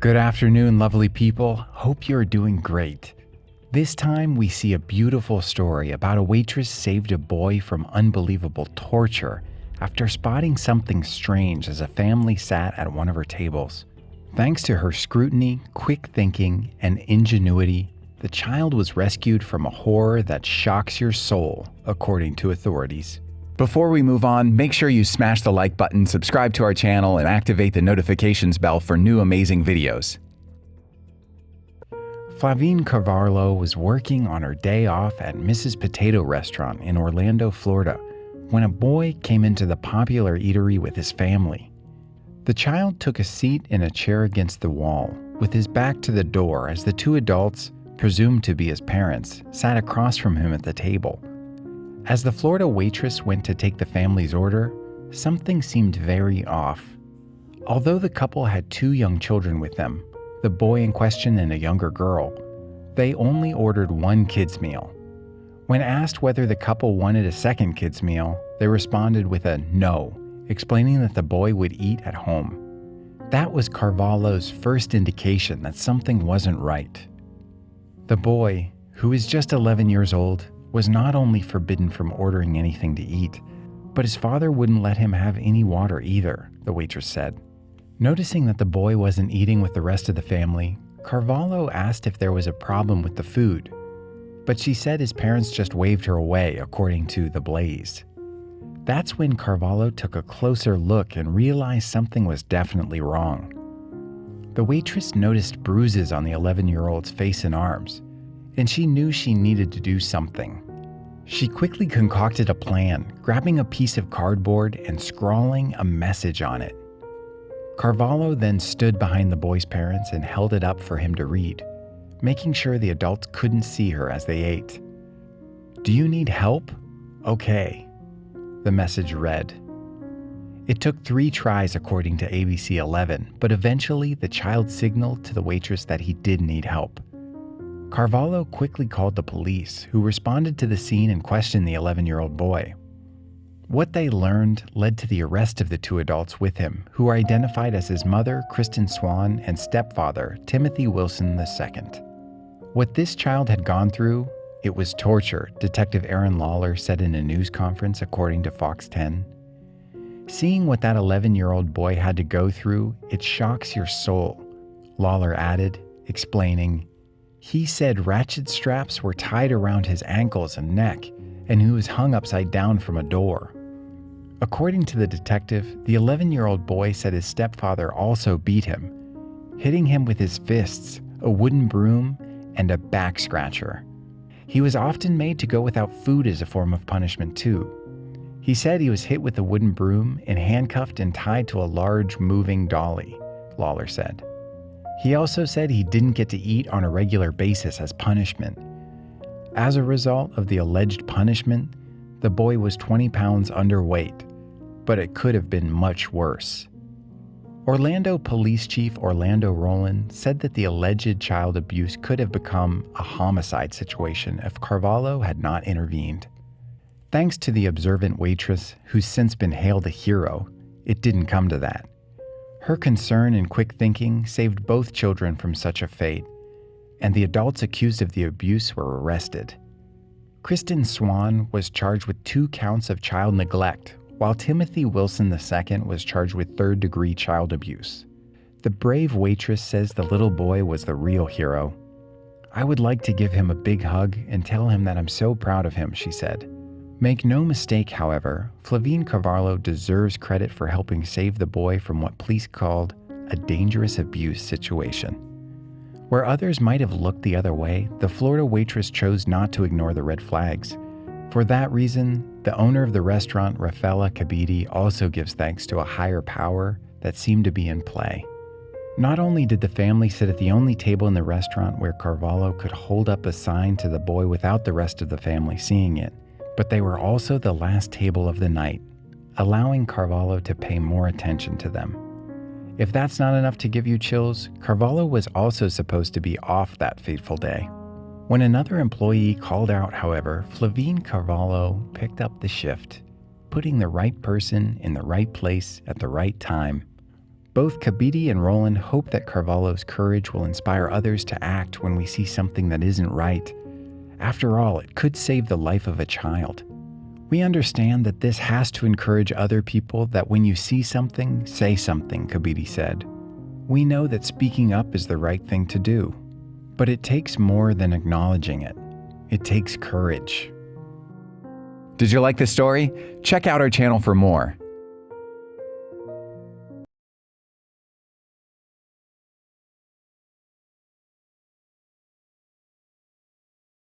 Good afternoon, lovely people. Hope you're doing great. This time we see a beautiful story about a waitress saved a boy from unbelievable torture after spotting something strange as a family sat at one of her tables. Thanks to her scrutiny, quick thinking, and ingenuity, the child was rescued from a horror that shocks your soul, according to authorities. Before we move on, make sure you smash the like button, subscribe to our channel, and activate the notifications bell for new amazing videos. Flavine Carvalho was working on her day off at Mrs. Potato Restaurant in Orlando, Florida, when a boy came into the popular eatery with his family. The child took a seat in a chair against the wall, with his back to the door as the two adults, presumed to be his parents, sat across from him at the table. As the Florida waitress went to take the family's order, something seemed very off. Although the couple had two young children with them, the boy in question and a younger girl, they only ordered one kid's meal. When asked whether the couple wanted a second kid's meal, they responded with a no, explaining that the boy would eat at home. That was Carvalho's first indication that something wasn't right. The boy, who is just 11 years old, was not only forbidden from ordering anything to eat, but his father wouldn't let him have any water either, the waitress said. Noticing that the boy wasn't eating with the rest of the family, Carvalho asked if there was a problem with the food, but she said his parents just waved her away, according to The Blaze. That's when Carvalho took a closer look and realized something was definitely wrong. The waitress noticed bruises on the 11-year-old's face and arms, and she knew she needed to do something. She quickly concocted a plan, grabbing a piece of cardboard and scrawling a message on it. Carvalho then stood behind the boy's parents and held it up for him to read, making sure the adults couldn't see her as they ate. "Do you need help? Okay," the message read. It took 3 tries according to ABC 11, but eventually the child signaled to the waitress that he did need help. Carvalho quickly called the police, who responded to the scene and questioned the 11-year-old boy. What they learned led to the arrest of the two adults with him, who were identified as his mother, Kristen Swan, and stepfather, Timothy Wilson II. What this child had gone through, it was torture, Detective Aaron Lawler said in a news conference, according to Fox 10. Seeing what that 11-year-old boy had to go through, it shocks your soul, Lawler added, explaining, "He said ratchet straps were tied around his ankles and neck, and he was hung upside down from a door." According to the detective, the 11-year-old boy said his stepfather also beat him, hitting him with his fists, a wooden broom, and a back scratcher. He was often made to go without food as a form of punishment too. He said he was hit with a wooden broom and handcuffed and tied to a large moving dolly, Lawler said. He also said he didn't get to eat on a regular basis as punishment. As a result of the alleged punishment, the boy was 20 pounds underweight, but it could have been much worse. Orlando Police Chief Orlando Rowland said that the alleged child abuse could have become a homicide situation if Carvalho had not intervened. Thanks to the observant waitress, who's since been hailed a hero, it didn't come to that. Her concern and quick thinking saved both children from such a fate, and the adults accused of the abuse were arrested. Kristen Swan was charged with 2 counts of child neglect, while Timothy Wilson II was charged with 3rd-degree child abuse. The brave waitress says the little boy was the real hero. "I would like to give him a big hug and tell him that I'm so proud of him," she said. Make no mistake, however, Flavine Carvalho deserves credit for helping save the boy from what police called a dangerous abuse situation. Where others might have looked the other way, the Florida waitress chose not to ignore the red flags. For that reason, the owner of the restaurant, Rafaela Kabidi, also gives thanks to a higher power that seemed to be in play. Not only did the family sit at the only table in the restaurant where Carvalho could hold up a sign to the boy without the rest of the family seeing it, but they were also the last table of the night, allowing Carvalho to pay more attention to them. If that's not enough to give you chills, Carvalho was also supposed to be off that fateful day. When another employee called out, however, Flavine Carvalho picked up the shift, putting the right person in the right place at the right time, Both Kabiti and Roland hope that Carvalho's courage will inspire others to act when we see something that isn't right. After all, it could save the life of a child. We understand that this has to encourage other people that when you see something, say something, Kabiti said. We know that speaking up is the right thing to do, but it takes more than acknowledging it. It takes courage. Did you like this story? Check out our channel for more.